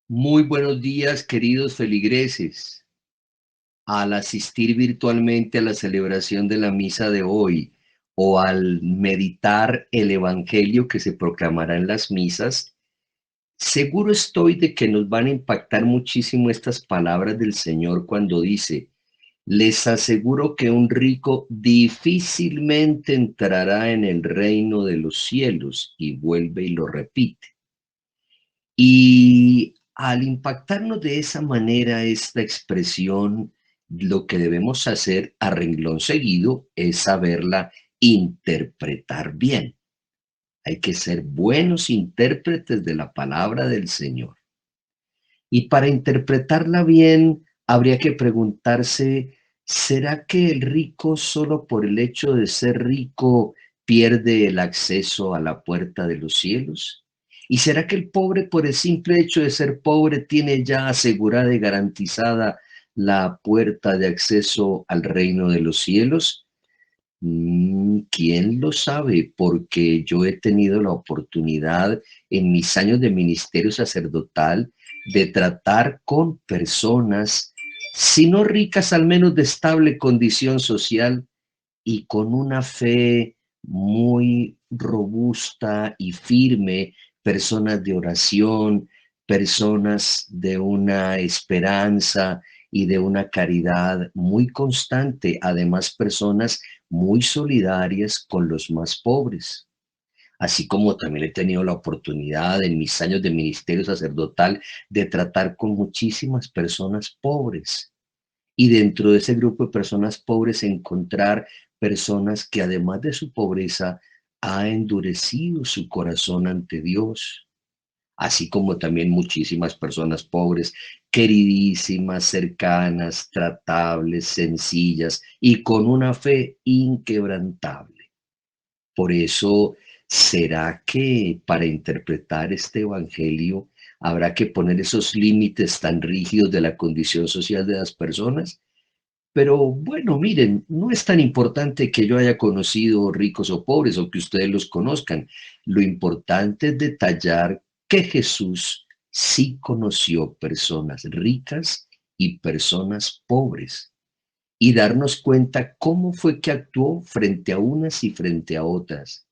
Muy buenos días, queridos feligreses. Al asistir virtualmente a la celebración de la misa de hoy o al meditar el evangelio que se proclamará en las misas, seguro estoy de que nos van a impactar muchísimo estas palabras del Señor cuando dice: les aseguro que un rico difícilmente entrará en el reino de los cielos, y vuelve y lo repite. Y al impactarnos de esa manera esta expresión, lo que debemos hacer a renglón seguido es saberla interpretar bien. Hay que ser buenos intérpretes de la palabra del Señor. Y para interpretarla bien, habría que preguntarse, ¿será que el rico solo por el hecho de ser rico pierde el acceso a la puerta de los cielos? ¿Y será que el pobre por el simple hecho de ser pobre tiene ya asegurada y garantizada la puerta de acceso al reino de los cielos? ¿Quién lo sabe? Porque yo he tenido la oportunidad en mis años de ministerio sacerdotal de tratar con personas, si no ricas, al menos de estable condición social y con una fe muy robusta y firme, personas de oración, personas de una esperanza y de una caridad muy constante, además personas muy solidarias con los más pobres. Así como también he tenido la oportunidad en mis años de ministerio sacerdotal de tratar con muchísimas personas pobres y dentro de ese grupo de personas pobres encontrar personas que además de su pobreza ha endurecido su corazón ante Dios, así como también muchísimas personas pobres, queridísimas, cercanas, tratables, sencillas y con una fe inquebrantable. Por eso, ¿será que para interpretar este evangelio habrá que poner esos límites tan rígidos de la condición social de las personas? Pero bueno, miren, no es tan importante que yo haya conocido ricos o pobres o que ustedes los conozcan. Lo importante es detallar que Jesús sí conoció personas ricas y personas pobres y darnos cuenta cómo fue que actuó frente a unas y frente a otras.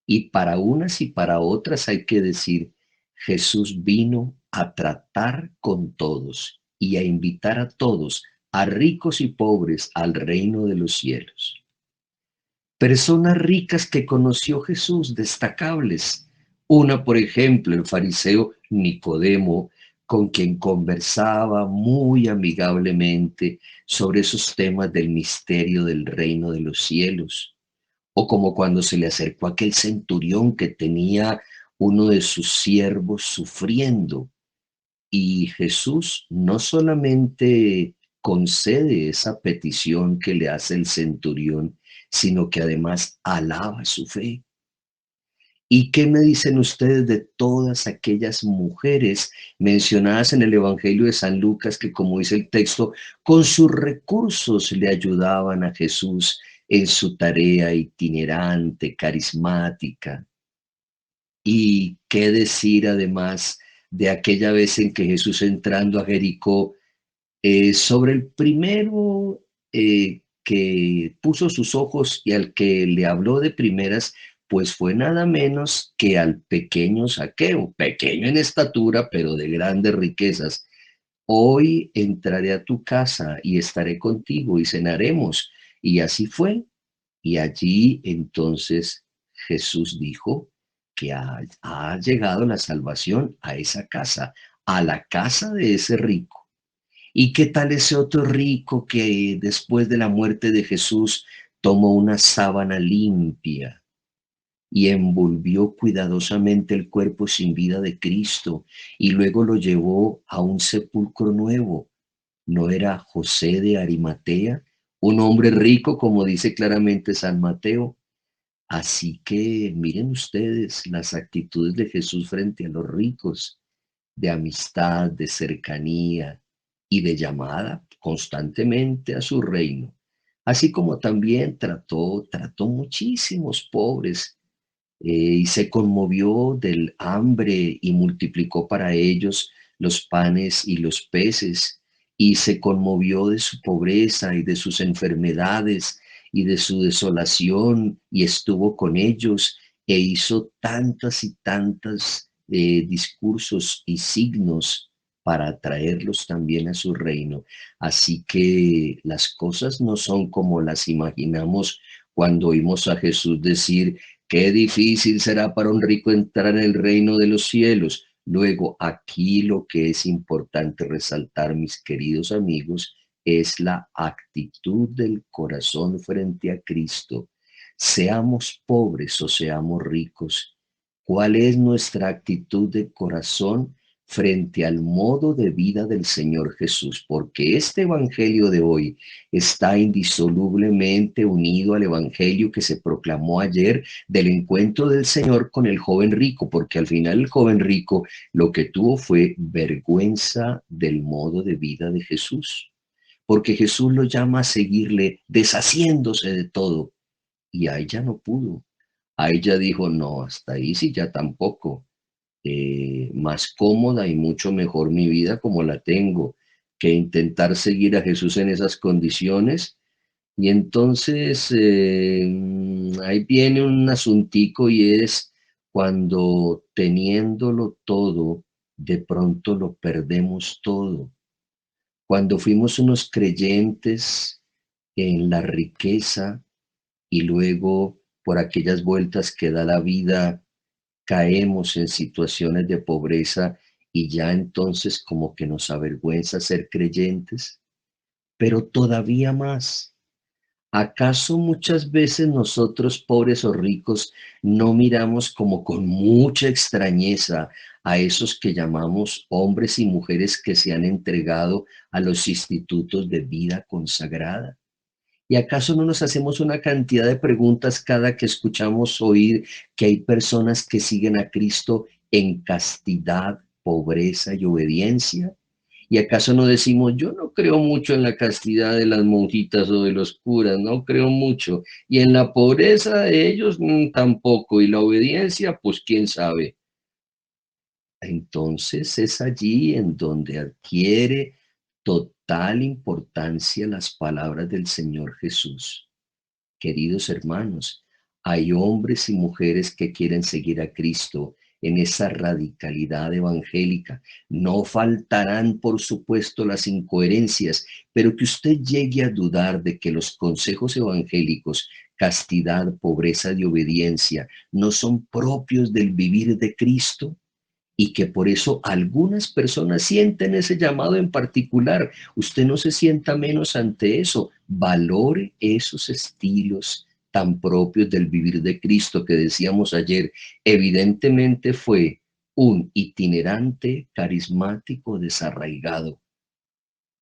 Y para unas y para otras hay que decir, Jesús vino a tratar con todos y a invitar a todos, a ricos y pobres, al reino de los cielos. Personas ricas que conoció Jesús, destacables. Una, por ejemplo, el fariseo Nicodemo, con quien conversaba muy amigablemente sobre esos temas del misterio del reino de los cielos. O como cuando se le acercó aquel centurión que tenía uno de sus siervos sufriendo, y Jesús no solamente concede esa petición que le hace el centurión, sino que además alaba su fe. ¿Y qué me dicen ustedes de todas aquellas mujeres mencionadas en el Evangelio de San Lucas que, como dice el texto, con sus recursos le ayudaban a Jesús en su tarea itinerante, carismática? ¿Y qué decir además de aquella vez en que Jesús, entrando a Jericó, sobre el primero que puso sus ojos y al que le habló de primeras, pues fue nada menos que al pequeño Zaqueo, pequeño en estatura, pero de grandes riquezas? Hoy entraré a tu casa y estaré contigo y cenaremos. Y así fue. Y allí entonces Jesús dijo que ha llegado la salvación a esa casa, a la casa de ese rico. ¿Y qué tal ese otro rico que después de la muerte de Jesús tomó una sábana limpia y envolvió cuidadosamente el cuerpo sin vida de Cristo y luego lo llevó a un sepulcro nuevo? ¿No era José de Arimatea, un hombre rico, como dice claramente San Mateo? Así que miren ustedes las actitudes de Jesús frente a los ricos, de amistad, de cercanía y de llamada constantemente a su reino. Así como también trató muchísimos pobres, y se conmovió del hambre y multiplicó para ellos los panes y los peces, y se conmovió de su pobreza y de sus enfermedades y de su desolación, y estuvo con ellos e hizo tantas y tantas discursos y signos para atraerlos también a su reino. Así que las cosas no son como las imaginamos cuando oímos a Jesús decir, qué difícil será para un rico entrar en el reino de los cielos. Luego, aquí lo que es importante resaltar, mis queridos amigos, es la actitud del corazón frente a Cristo. Seamos pobres o seamos ricos, ¿cuál es nuestra actitud de corazón frente al modo de vida del Señor Jesús? Porque este evangelio de hoy está indisolublemente unido al evangelio que se proclamó ayer del encuentro del Señor con el joven rico, porque al final el joven rico lo que tuvo fue vergüenza del modo de vida de Jesús, porque Jesús lo llama a seguirle deshaciéndose de todo, y a ella no pudo. A ella dijo, no, hasta ahí sí ya tampoco. Más cómoda y mucho mejor mi vida como la tengo que intentar seguir a Jesús en esas condiciones. Y entonces ahí viene un asuntico y es cuando teniéndolo todo, de pronto lo perdemos todo. Cuando fuimos unos creyentes en la riqueza y luego por aquellas vueltas que da la vida caemos en situaciones de pobreza y ya entonces como que nos avergüenza ser creyentes, pero todavía más. ¿Acaso muchas veces nosotros, pobres o ricos, no miramos como con mucha extrañeza a esos que llamamos hombres y mujeres que se han entregado a los institutos de vida consagrada? ¿Y acaso no nos hacemos una cantidad de preguntas cada que escuchamos oír que hay personas que siguen a Cristo en castidad, pobreza y obediencia? ¿Y acaso no decimos, yo no creo mucho en la castidad de las monjitas o de los curas, no creo mucho? Y en la pobreza de ellos tampoco, y la obediencia, pues quién sabe. Entonces es allí en donde adquiere total importancia las palabras del Señor Jesús. Queridos hermanos, hay hombres y mujeres que quieren seguir a Cristo en esa radicalidad evangélica. No faltarán, por supuesto, las incoherencias, pero que usted llegue a dudar de que los consejos evangélicos, castidad, pobreza y obediencia, no son propios del vivir de Cristo, y que por eso algunas personas sienten ese llamado en particular. Usted no se sienta menos ante eso. Valore esos estilos tan propios del vivir de Cristo que decíamos ayer. Evidentemente fue un itinerante carismático desarraigado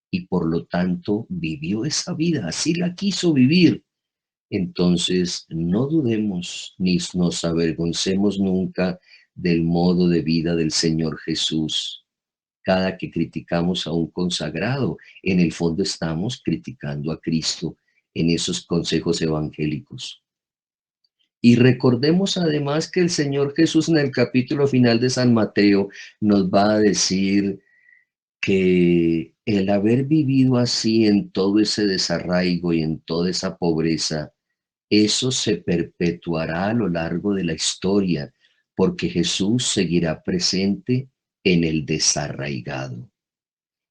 y por lo tanto vivió esa vida, así la quiso vivir. Entonces, no dudemos ni nos avergoncemos nunca del modo de vida del Señor Jesús. Cada que criticamos a un consagrado, en el fondo estamos criticando a Cristo en esos consejos evangélicos. Y recordemos además que el Señor Jesús en el capítulo final de San Mateo nos va a decir que el haber vivido así en todo ese desarraigo y en toda esa pobreza, eso se perpetuará a lo largo de la historia, porque Jesús seguirá presente en el desarraigado.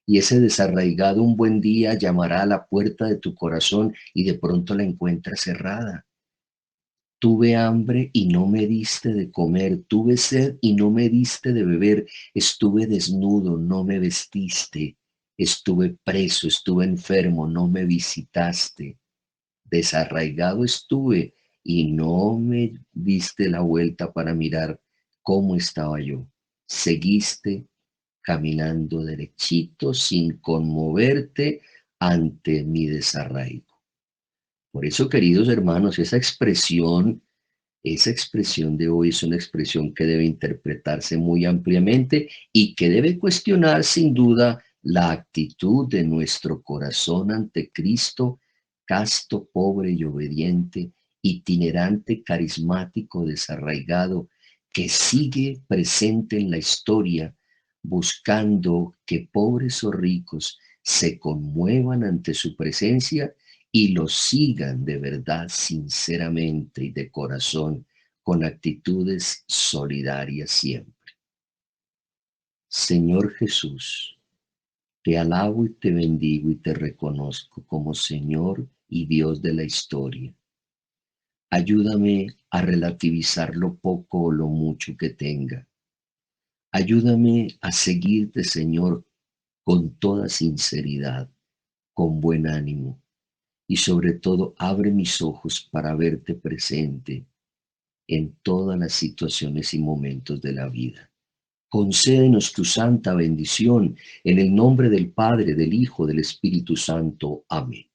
Y ese desarraigado un buen día llamará a la puerta de tu corazón y de pronto la encuentra cerrada. Tuve hambre y no me diste de comer, tuve sed y no me diste de beber, estuve desnudo, no me vestiste, estuve preso, estuve enfermo, no me visitaste. Desarraigado estuve y no me diste la vuelta para mirar cómo estaba yo. Seguiste caminando derechito sin conmoverte ante mi desarraigo. Por eso, queridos hermanos, esa expresión de hoy es una expresión que debe interpretarse muy ampliamente y que debe cuestionar sin duda la actitud de nuestro corazón ante Cristo, casto, pobre y obediente, itinerante, carismático, desarraigado, que sigue presente en la historia, buscando que pobres o ricos se conmuevan ante su presencia y los sigan de verdad, sinceramente y de corazón, con actitudes solidarias siempre. Señor Jesús, te alabo y te bendigo y te reconozco como Señor y Dios de la historia. Ayúdame a relativizar lo poco o lo mucho que tenga. Ayúdame a seguirte, Señor, con toda sinceridad, con buen ánimo y sobre todo abre mis ojos para verte presente en todas las situaciones y momentos de la vida. Concédenos tu santa bendición en el nombre del Padre, del Hijo, del Espíritu Santo. Amén.